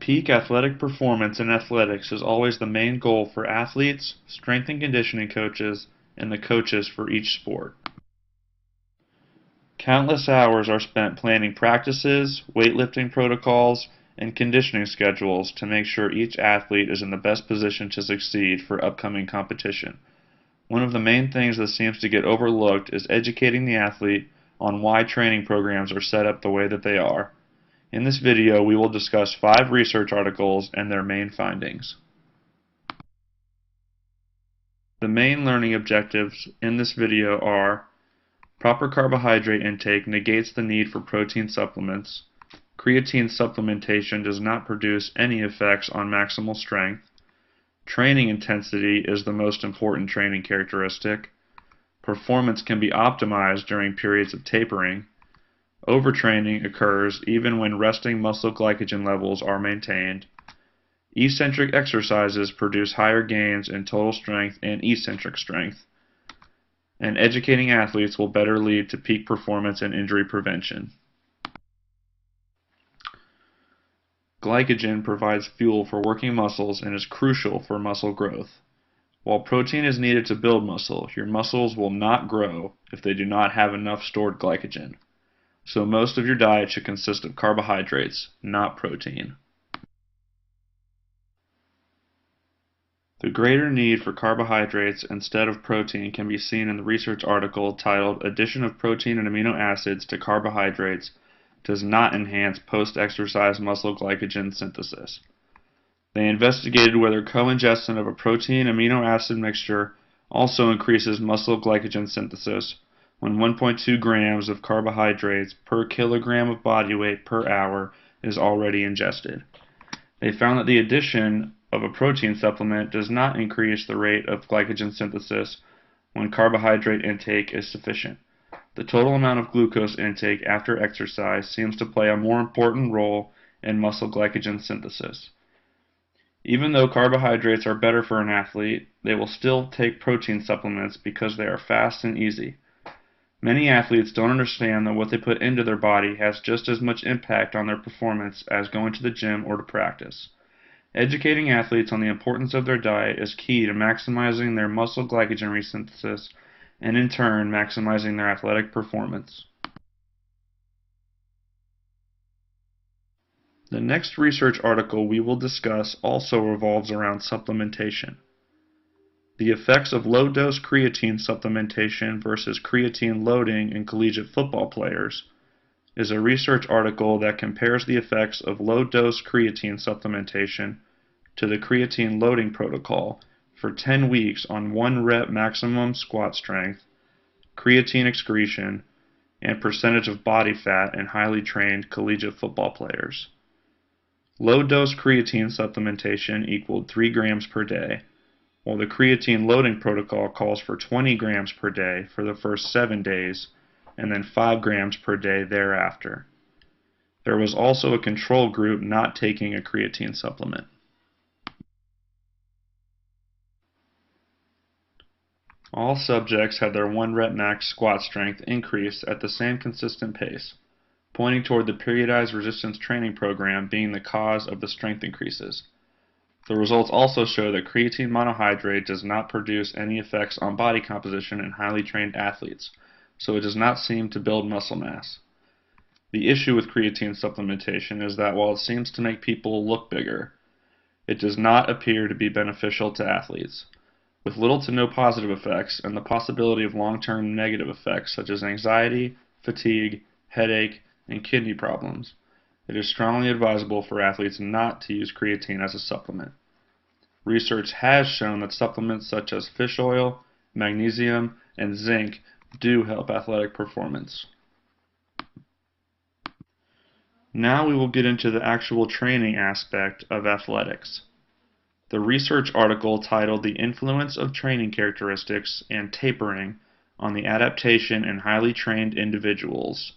Peak athletic performance in athletics is always the main goal for athletes, strength and conditioning coaches, and the coaches for each sport. Countless hours are spent planning practices, weightlifting protocols, and conditioning schedules to make sure each athlete is in the best position to succeed for upcoming competition. One of the main things that seems to get overlooked is educating the athlete on why training programs are set up the way that they are. In this video, we will discuss 5 research articles and their main findings. The main learning objectives in this video are: proper carbohydrate intake negates the need for protein supplements. Creatine supplementation does not produce any effects on maximal strength. Training intensity is the most important training characteristic. Performance can be optimized during periods of tapering. Overtraining occurs even when resting muscle glycogen levels are maintained. Eccentric exercises produce higher gains in total strength and eccentric strength. And educating athletes will better lead to peak performance and injury prevention. Glycogen provides fuel for working muscles and is crucial for muscle growth. While protein is needed to build muscle, your muscles will not grow if they do not have enough stored glycogen. So most of your diet should consist of carbohydrates, not protein. The greater need for carbohydrates instead of protein can be seen in the research article titled "Addition of Protein and Amino Acids to Carbohydrates Does Not Enhance Post-Exercise Muscle Glycogen Synthesis." They investigated whether co-ingestion of a protein-amino acid mixture also increases muscle glycogen synthesis when 1.2 grams of carbohydrates per kilogram of body weight per hour is already ingested. They found that the addition of a protein supplement does not increase the rate of glycogen synthesis when carbohydrate intake is sufficient. The total amount of glucose intake after exercise seems to play a more important role in muscle glycogen synthesis. Even though carbohydrates are better for an athlete, they will still take protein supplements because they are fast and easy. Many athletes don't understand that what they put into their body has just as much impact on their performance as going to the gym or to practice. Educating athletes on the importance of their diet is key to maximizing their muscle glycogen resynthesis and in turn maximizing their athletic performance. The next research article we will discuss also revolves around supplementation. The effects of low-dose creatine supplementation versus creatine loading in collegiate football players is a research article that compares the effects of low-dose creatine supplementation to the creatine loading protocol for 10 weeks on 1 rep maximum squat strength, creatine excretion, and percentage of body fat in highly trained collegiate football players. Low-dose creatine supplementation equaled 3 grams per day, while the creatine loading protocol calls for 20 grams per day for the first 7 days and then 5 grams per day thereafter. There was also a control group not taking a creatine supplement. All subjects had their 1 rep max squat strength increase at the same consistent pace, pointing toward the periodized resistance training program being the cause of the strength increases. The results also show that creatine monohydrate does not produce any effects on body composition in highly trained athletes, so it does not seem to build muscle mass. The issue with creatine supplementation is that while it seems to make people look bigger, it does not appear to be beneficial to athletes. With little to no positive effects and the possibility of long-term negative effects such as anxiety, fatigue, headache, and kidney problems, it is strongly advisable for athletes not to use creatine as a supplement. Research has shown that supplements such as fish oil, magnesium, and zinc do help athletic performance. Now we will get into the actual training aspect of athletics. The research article titled "The Influence of Training Characteristics and Tapering on the Adaptation in Highly Trained Individuals"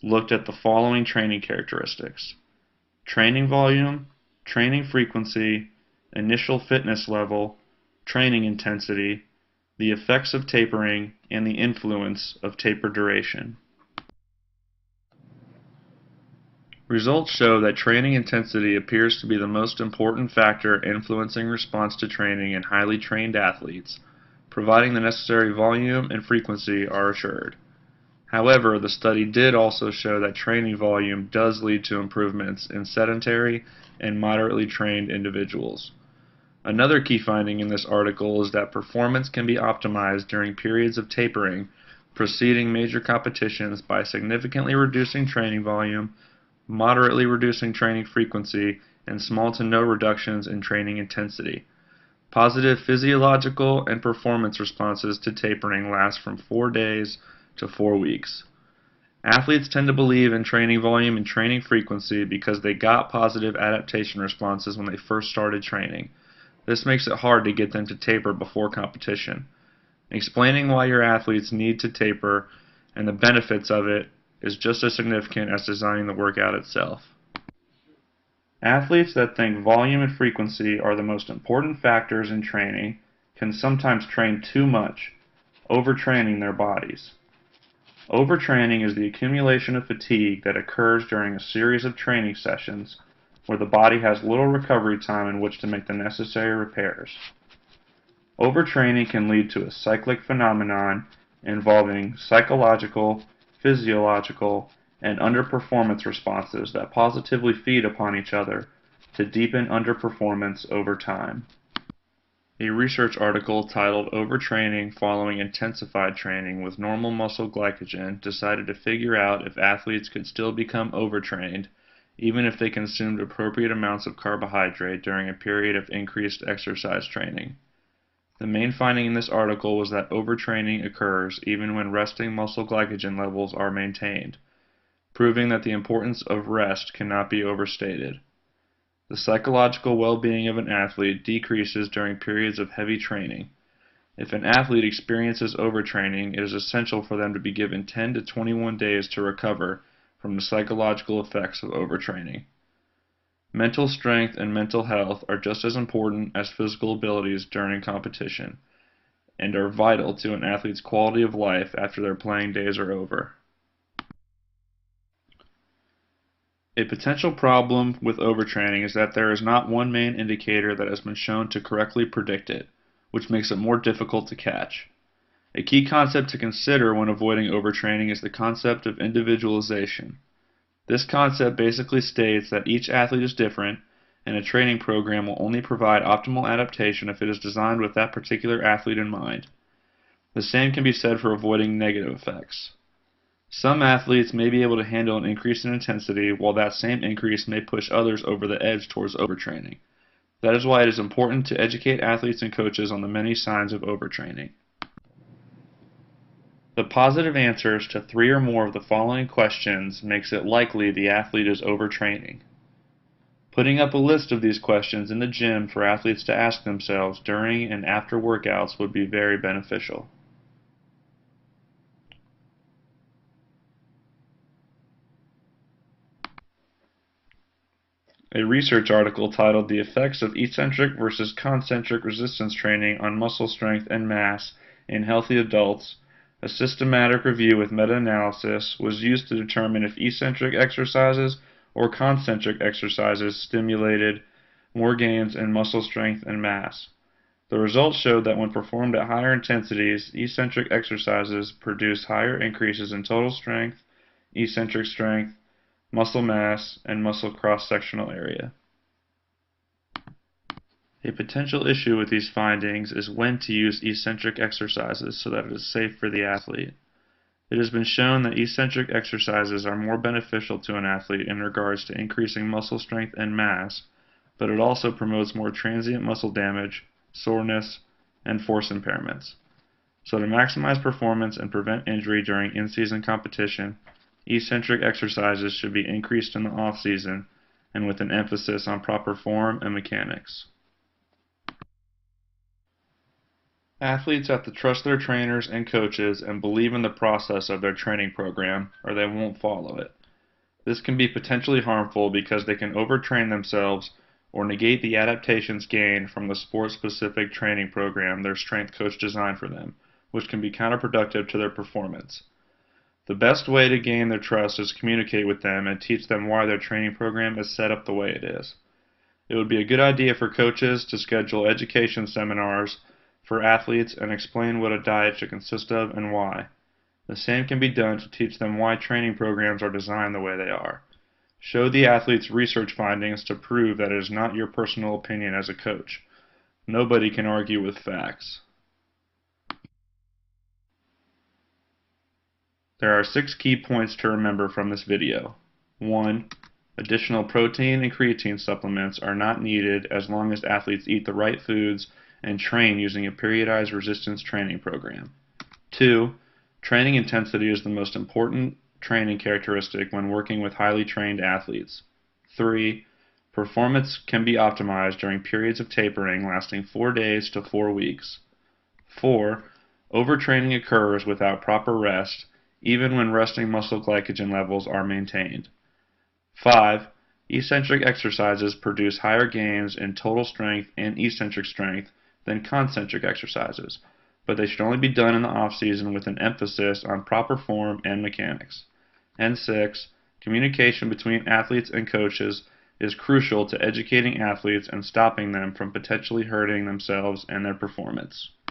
looked at the following training characteristics: training volume, training frequency, initial fitness level, training intensity, the effects of tapering, and the influence of taper duration. Results show that training intensity appears to be the most important factor influencing response to training in highly trained athletes, providing the necessary volume and frequency are assured. However, the study did also show that training volume does lead to improvements in sedentary and moderately trained individuals. Another key finding in this article is that performance can be optimized during periods of tapering preceding major competitions by significantly reducing training volume, moderately reducing training frequency, and small to no reductions in training intensity. Positive physiological and performance responses to tapering last from 4 days to 4 weeks. Athletes tend to believe in training volume and training frequency because they got positive adaptation responses when they first started training. This makes it hard to get them to taper before competition. Explaining why your athletes need to taper and the benefits of it is just as significant as designing the workout itself. Athletes that think volume and frequency are the most important factors in training can sometimes train too much, overtraining their bodies. Overtraining is the accumulation of fatigue that occurs during a series of training sessions where the body has little recovery time in which to make the necessary repairs. Overtraining can lead to a cyclic phenomenon involving psychological, physiological, and underperformance responses that positively feed upon each other to deepen underperformance over time. A research article titled Overtraining Following Intensified Training with Normal Muscle Glycogen decided to figure out if athletes could still become overtrained even if they consumed appropriate amounts of carbohydrate during a period of increased exercise training. The main finding in this article was that overtraining occurs even when resting muscle glycogen levels are maintained, proving that the importance of rest cannot be overstated. The psychological well-being of an athlete decreases during periods of heavy training. If an athlete experiences overtraining, it is essential for them to be given 10 to 21 days to recover from the psychological effects of overtraining. Mental strength and mental health are just as important as physical abilities during competition, and are vital to an athlete's quality of life after their playing days are over. A potential problem with overtraining is that there is not one main indicator that has been shown to correctly predict it, which makes it more difficult to catch. A key concept to consider when avoiding overtraining is the concept of individualization. This concept basically states that each athlete is different, and a training program will only provide optimal adaptation if it is designed with that particular athlete in mind. The same can be said for avoiding negative effects. Some athletes may be able to handle an increase in intensity, while that same increase may push others over the edge towards overtraining. That is why it is important to educate athletes and coaches on the many signs of overtraining. The positive answers to 3 or more of the following questions makes it likely the athlete is overtraining. Putting up a list of these questions in the gym for athletes to ask themselves during and after workouts would be very beneficial. A research article titled The Effects of Eccentric versus Concentric Resistance Training on Muscle Strength and Mass in Healthy Adults, a systematic review with meta-analysis, was used to determine if eccentric exercises or concentric exercises stimulated more gains in muscle strength and mass. The results showed that when performed at higher intensities, eccentric exercises produce higher increases in total strength, eccentric strength, muscle mass, and muscle cross-sectional area. A potential issue with these findings is when to use eccentric exercises so that it is safe for the athlete. It has been shown that eccentric exercises are more beneficial to an athlete in regards to increasing muscle strength and mass, but it also promotes more transient muscle damage, soreness, and force impairments. So to maximize performance and prevent injury during in-season competition, eccentric exercises should be increased in the off-season and with an emphasis on proper form and mechanics. Athletes have to trust their trainers and coaches and believe in the process of their training program, or they won't follow it. This can be potentially harmful because they can overtrain themselves or negate the adaptations gained from the sport-specific training program their strength coach designed for them, which can be counterproductive to their performance. The best way to gain their trust is to communicate with them and teach them why their training program is set up the way it is. It would be a good idea for coaches to schedule education seminars for athletes and explain what a diet should consist of and why. The same can be done to teach them why training programs are designed the way they are. Show the athletes research findings to prove that it is not your personal opinion as a coach. Nobody can argue with facts. There are 6 key points to remember from this video. 1. Additional protein and creatine supplements are not needed as long as athletes eat the right foods and train using a periodized resistance training program. 2. Training intensity is the most important training characteristic when working with highly trained athletes. 3. Performance can be optimized during periods of tapering lasting 4 days to 4 weeks. 4. Overtraining occurs without proper rest, even when resting muscle glycogen levels are maintained. 5. Eccentric exercises produce higher gains in total strength and eccentric strength than concentric exercises, but they should only be done in the off-season with an emphasis on proper form and mechanics. And 6. Communication between athletes and coaches is crucial to educating athletes and stopping them from potentially hurting themselves and their performance.